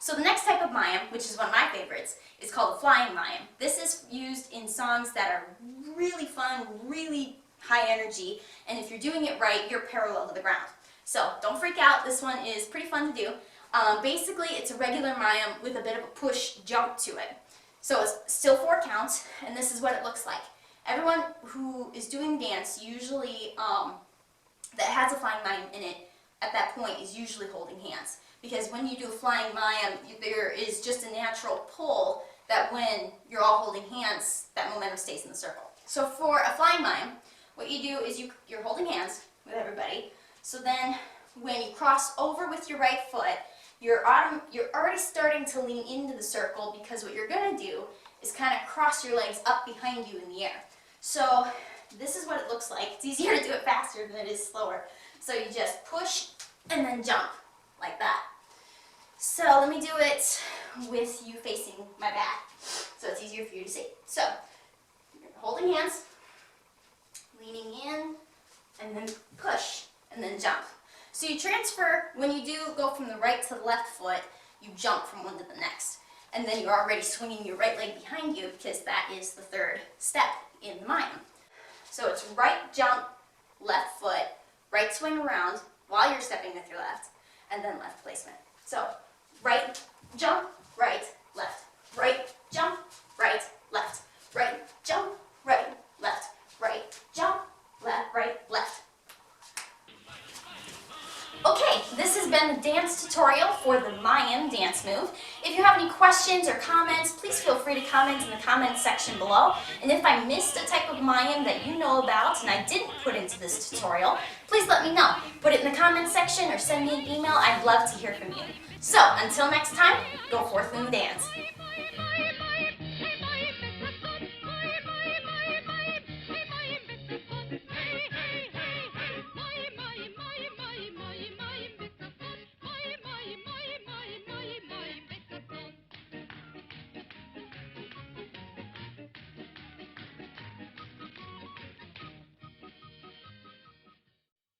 So the next type of Mayim, which is one of my favorites, is called the flying Mayim. This is used in songs that are really fun, really high energy, and if you're doing it right, you're parallel to the ground. So don't freak out, this one is pretty fun to do. Basically, it's a regular Mayim with a bit of a push jump to it. So it's still 4 counts, and this is what it looks like. Everyone who is doing dance usually, that has a flying Mayim in it, at that point is usually holding hands. Because when you do a flying Mayim, there is just a natural pull that when you're all holding hands, that momentum stays in the circle. So for a flying Mayim, what you do is you're holding hands with everybody. So then when you cross over with your right foot, you're already starting to lean into the circle, because what you're going to do is kind of cross your legs up behind you in the air. So this is what it looks like. It's easier to do it faster than it is slower. So you just push and then jump like that. So let me do it with you facing my back so it's easier for you to see. So you're holding hands, leaning in, and then push, and then jump. So you transfer, when you do go from the right to the left foot, you jump from one to the next. And then you're already swinging your right leg behind you, because that is the 3rd step in the Mayim. So it's right jump, left foot, right swing around while you're stepping with your left, and then left placement. So right jump, right, left, right jump, right, left, right jump, right, left, right jump, left, right, left. Okay, this has been the dance tutorial for the Mayim dance move. If you have any questions or comments, please feel free to comment in the comments section below. And if I missed a type of Mayim that you know about and I didn't put into this tutorial, please let me know. Put it in the comments section or send me an email. I'd love to hear from you. So, until next time, go forth and dance.